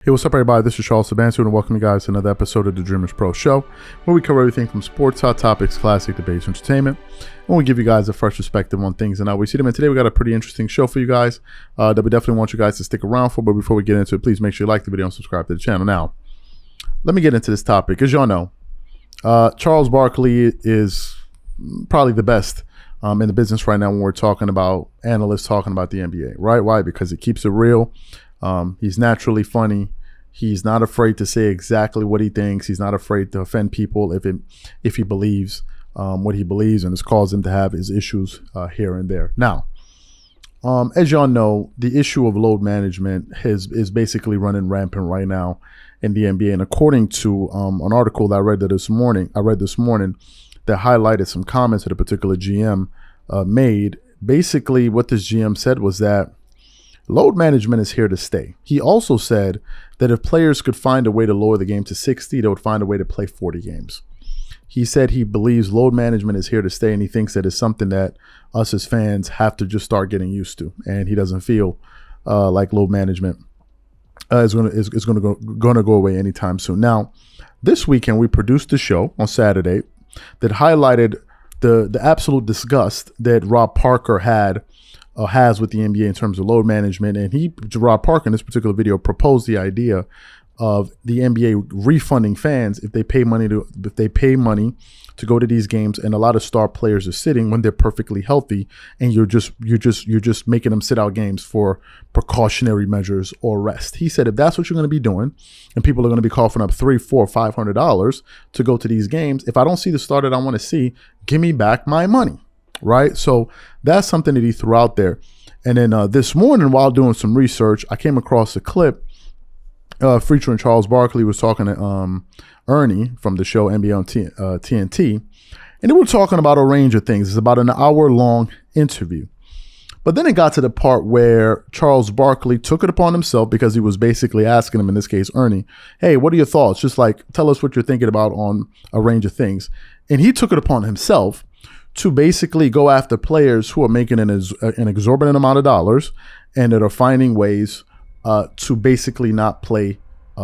Hey, what's up, everybody? This is Charles Sabansu, and welcome you guys to another episode of the Dreamerspro Show, where we cover everything from sports, hot topics, classic debates, entertainment, and we give you guys a fresh perspective on things and how we see them. And today we got a pretty interesting show for you guys that we definitely want you guys to stick around for. But before we get into it, please make sure you like the video and subscribe to the channel. Now, let me get into this topic. As y'all know, Charles Barkley is probably the best in the business right now when we're talking about analysts talking about the NBA, right? Why? Because it keeps it real. He's naturally funny. He's not afraid to say exactly what he thinks. He's not afraid to offend people if he believes what he believes, and it's caused him to have his issues here and there. Now, as y'all know, the issue of load management is basically running rampant right now in the NBA. And according to an article that I read this morning that highlighted some comments that a particular GM made. Basically, what this GM said was that load management is here to stay. He also said that if players could find a way to lower the game to 60, they would find a way to play 40 games. He said he believes load management is here to stay, and he thinks that it's something that us as fans have to just start getting used to. And he doesn't feel like load management is going to go away anytime soon. Now, this weekend we produced a show on Saturday that highlighted the absolute disgust that Rob Parker has with the NBA in terms of load management. And Rob Parker, in this particular video, proposed the idea of the NBA refunding fans if they pay money to go to these games, and a lot of star players are sitting when they're perfectly healthy, and you're just making them sit out games for precautionary measures or rest. He said if that's what you're going to be doing, and people are going to be coughing up $300, $400, $500 to go to these games, if I don't see the star that I want to see, give me back my money. Right? So that's something that he threw out there. And then this morning, while doing some research, I came across a clip featuring Charles Barkley. Was talking to Ernie from the show NBA on TNT. And they were talking about a range of things. It's about an hour-long interview. But then it got to the part where Charles Barkley took it upon himself, because he was basically asking him, in this case, Ernie, hey, what are your thoughts? Just like, tell us what you're thinking about on a range of things. And he took it upon himself to basically go after players who are making an exorbitant amount of dollars and that are finding ways to basically not play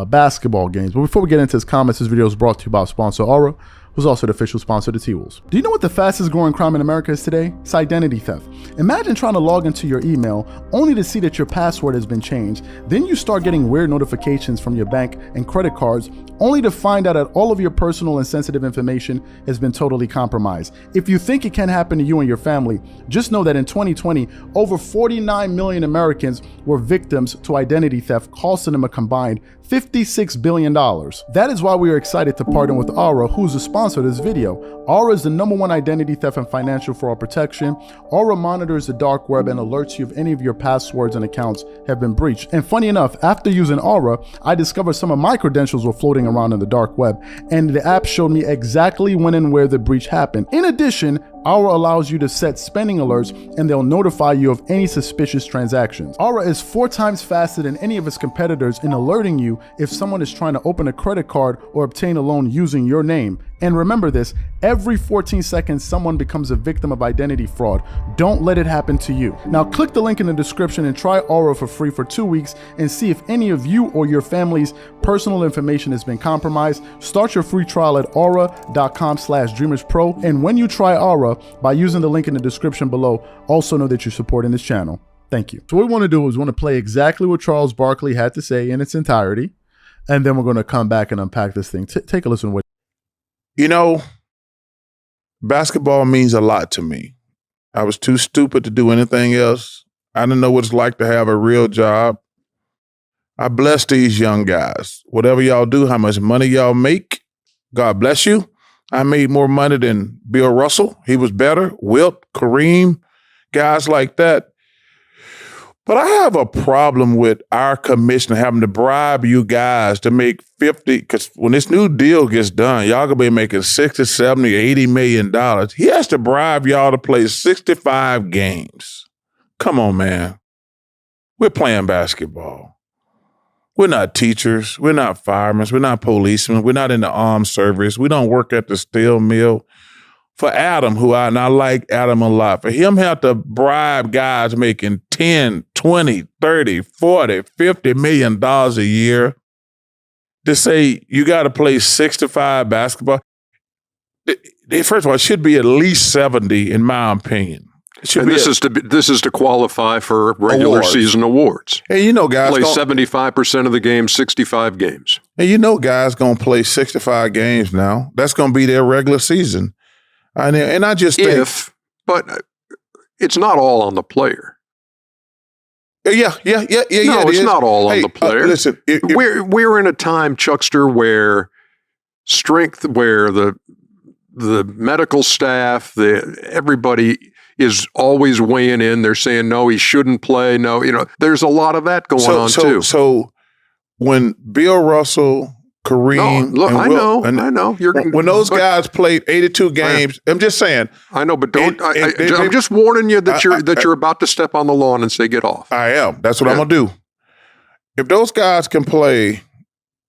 basketball games. But before we get into his comments, this video is brought to you by our sponsor, Aura, who's also the official sponsor of the T-Wolves. Do you know what the fastest growing crime in America is today? It's identity theft. Imagine trying to log into your email only to see that your password has been changed. Then you start getting weird notifications from your bank and credit cards, only to find out that all of your personal and sensitive information has been totally compromised. If you think it can happen to you and your family, just know that in 2020, over 49 million Americans were victims to identity theft, costing them a combined $56 billion. That is why we are excited to partner with Aura, who's a sponsor of this video. Aura is the #1 identity theft and financial fraud protection. Aura monitors the dark web and alerts you if any of your passwords and accounts have been breached. And funny enough, after using Aura, I discovered some of my credentials were floating around in the dark web, and the app showed me exactly when and where the breach happened. In addition, Aura allows you to set spending alerts, and they'll notify you of any suspicious transactions. Aura is 4 times faster than any of its competitors in alerting you if someone is trying to open a credit card or obtain a loan using your name. And remember this, every 14 seconds, someone becomes a victim of identity fraud. Don't let it happen to you. Now click the link in the description and try Aura for free for 2 weeks and see if any of you or your family's personal information has been compromised. Start your free trial at aura.com/dreamerspro. And when you try Aura, by using the link in the description below, also know that you're supporting this channel. Thank you. So what we want to do is we want to play exactly what Charles Barkley had to say in its entirety, and then we're going to come back and unpack this thing. Take a listen to what. You know, basketball means a lot to me. I was too stupid to do anything else. I didn't know what it's like to have a real job. I bless these young guys. Whatever y'all do, how much money y'all make, God bless you. I made more money than Bill Russell. He was better. Wilt, Kareem, guys like that. But I have a problem with our commissioner having to bribe you guys to make 50, because when this new deal gets done, y'all gonna be making 60, 70, 80 million dollars. He has to bribe y'all to play 65 games. Come on, man. We're playing basketball. We're not teachers. We're not firemen. We're not policemen. We're not in the armed service. We don't work at the steel mill. For Adam, and I like Adam a lot, for him have to bribe guys making 10, 20, 30, 40, $50 million a year to say you got to play 65 basketball. First of all, it should be at least 70, in my opinion. And this is to qualify for regular season awards. And you know, guys play 75% of the games, 65 games. And you know, guys gonna play 65 games now. That's gonna be their regular season. And I just think, but it's not all on the player. Yeah. No, it's not all on the player. Listen, we're in a time, Chuckster, where the medical staff, everybody is always weighing in. They're saying, no, he shouldn't play. No, there's a lot of that going on too. So when Bill Russell, Kareem, I know. When those guys played 82 games, I'm just saying. I know, but I'm just warning you that you're about to step on the lawn and say, get off. I am. That's what I'm going to do. If those guys can play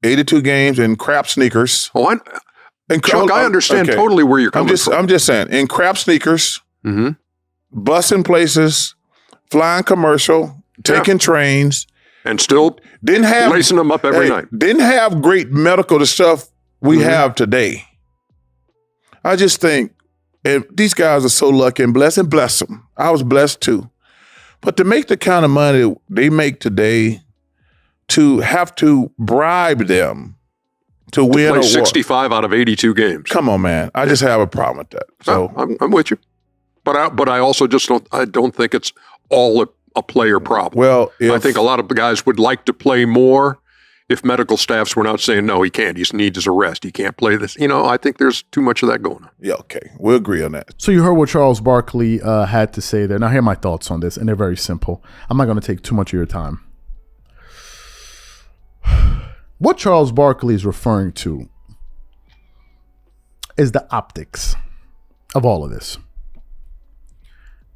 82 games in crap sneakers. Chuck, I understand totally where you're coming from. I'm just saying, in crap sneakers, busing places, flying commercial, taking trains. And still lacing them up every night. Didn't have great medical stuff we have today. I just think these guys are so lucky and blessed, and bless them. I was blessed too. But to make the kind of money they make today, to have to bribe them to win play 65 out of 82 games. Come on, man. I just have a problem with that. So I'm with you. But I also just don't think it's all a player problem. Well, I think a lot of guys would like to play more if medical staffs were not saying, no, he can't. He needs his rest. He can't play this. I think there's too much of that going on. Yeah, okay. We'll agree on that. So you heard what Charles Barkley had to say there. Now, here are my thoughts on this, and they're very simple. I'm not going to take too much of your time. What Charles Barkley is referring to is the optics of all of this.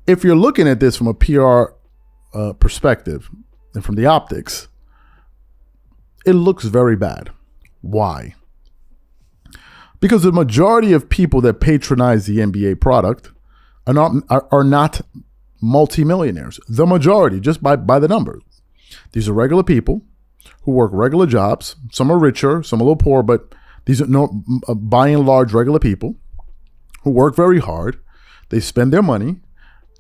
If you're looking at this from a PR perspective and from the optics, it looks very bad. Why? Because the majority of people that patronize the NBA product are not multimillionaires. The majority, just by the numbers. These are regular people who work regular jobs. Some are richer, some a little poor, but these are by and large regular people who work very hard. They spend their money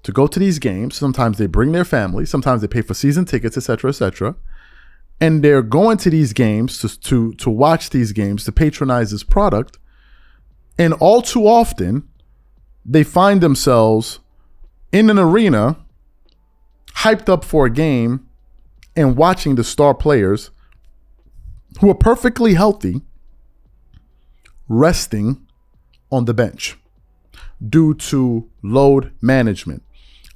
to go to these games. Sometimes they bring their family. Sometimes they pay for season tickets, et cetera, et cetera. And they're going to these games to watch these games, to patronize this product. And all too often, they find themselves in an arena, hyped up for a game, and watching the star players who are perfectly healthy resting on the bench due to load management.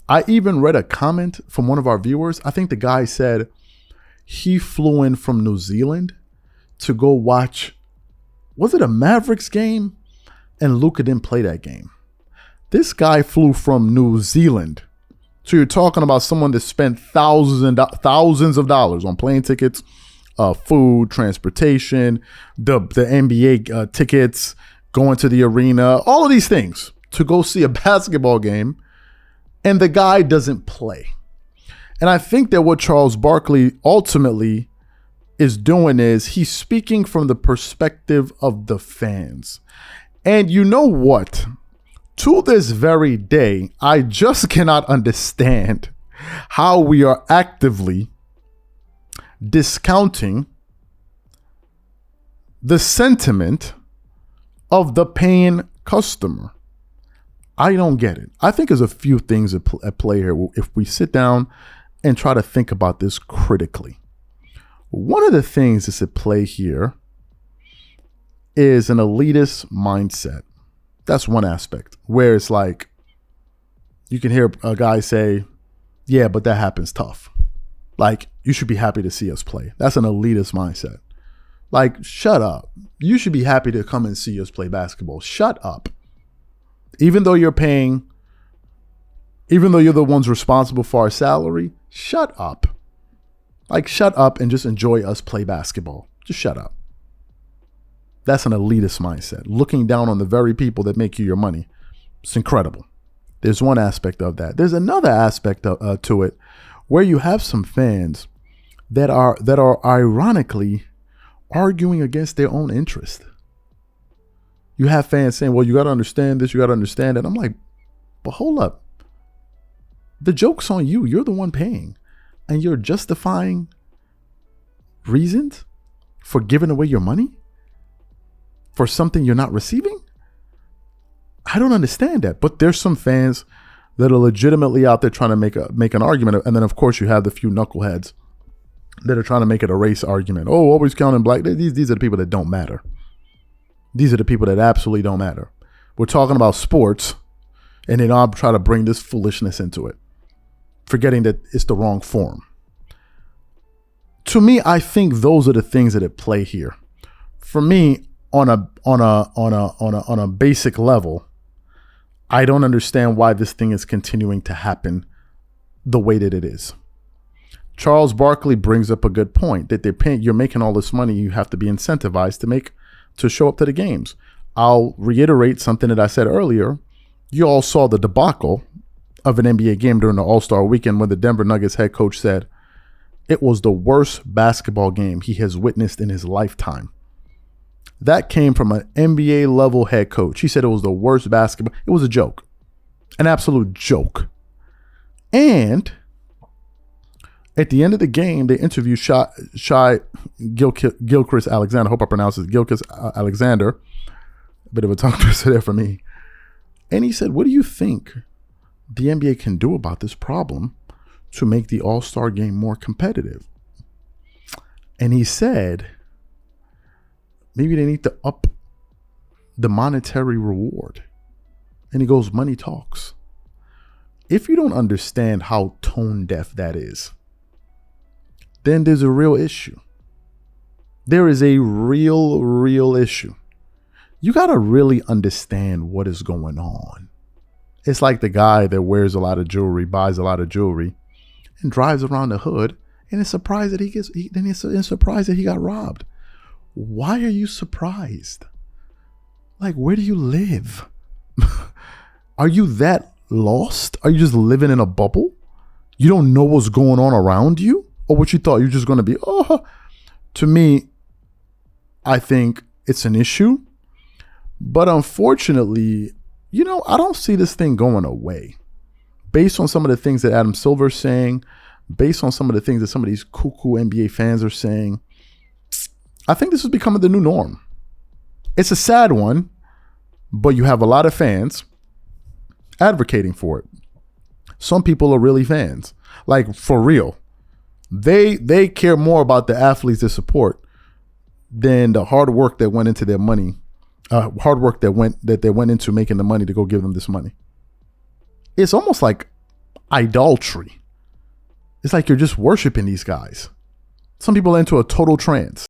I even read a comment from one of our viewers. I think the guy said he flew in from New Zealand to go watch, was it a Mavericks game? And Luka didn't play that game. This guy flew from New Zealand. So you're talking about someone that spent thousands of dollars on plane tickets, food, transportation, the NBA tickets, going to the arena, all of these things to go see a basketball game, and the guy doesn't play. And I think that what Charles Barkley ultimately is doing is he's speaking from the perspective of the fans. And you know what? To this very day, I just cannot understand how we are actively discounting the sentiment of the paying customer. I don't get it. I think there's a few things at play here if we sit down and try to think about this critically. One of the things that's at play here is an elitist mindset. That's one aspect where it's like you can hear a guy say, yeah, but that happens tough. Like, you should be happy to see us play. That's an elitist mindset. Like, shut up. You should be happy to come and see us play basketball. Shut up. Even though you're the ones responsible for our salary, shut up. Like, shut up and just enjoy us play basketball. Just shut up. That's an elitist mindset. Looking down on the very people that make you your money. It's incredible. There's one aspect of that. There's another aspect to it where you have some fans that are ironically arguing against their own interest. You have fans saying, well, you got to understand this, you got to understand that. I'm like, but hold up. The joke's on you. You're the one paying. And you're justifying reasons for giving away your money for something you're not receiving? I don't understand that. But there's some fans that are legitimately out there trying to make an argument. And then, of course, you have the few knuckleheads that are trying to make it a race argument. Oh, always counting black. These are the people that don't matter. These are the people that absolutely don't matter. We're talking about sports, and then I'll try to bring this foolishness into it, forgetting that it's the wrong form. To me, I think those are the things that at play here. For me, on a basic level, I don't understand why this thing is continuing to happen the way that it is. Charles Barkley brings up a good point that you're making all this money, you have to be incentivized to show up to the games. I'll reiterate something that I said earlier. You all saw the debacle of an NBA game during the All-Star weekend when the Denver Nuggets head coach said it was the worst basketball game he has witnessed in his lifetime. That came from an NBA level head coach. He said it was the worst basketball. It was a joke, an absolute joke. And at the end of the game, they interviewed Shai Gilgeous Alexander. I hope I pronounced it Gilgeous Alexander. A bit of a tongue twister there for me. And he said, what do you think the NBA can do about this problem to make the All-Star game more competitive? And he said, maybe they need to up the monetary reward. And he goes, money talks. If you don't understand how tone deaf that is, then there's a real issue. There is a real issue. You got to really understand what is going on. It's like the guy that wears a lot of jewelry, buys a lot of jewelry, and drives around the hood and is surprised that he's surprised that he got robbed. Why are you surprised? Like, where do you live? Are you that lost? Are you just living in a bubble? You don't know what's going on around you? Or what you thought you're just going to be, To me, I think it's an issue. But unfortunately, I don't see this thing going away. Based on some of the things that Adam Silver's saying, based on some of the things that some of these cuckoo NBA fans are saying, I think this is becoming the new norm. It's a sad one, but you have a lot of fans advocating for it. Some people are really fans, like for real. They care more about the athletes they support than the hard work that went into their money, that they went into making the money to go give them this money. It's almost like idolatry. It's like you're just worshiping these guys. Some people are into a total trance.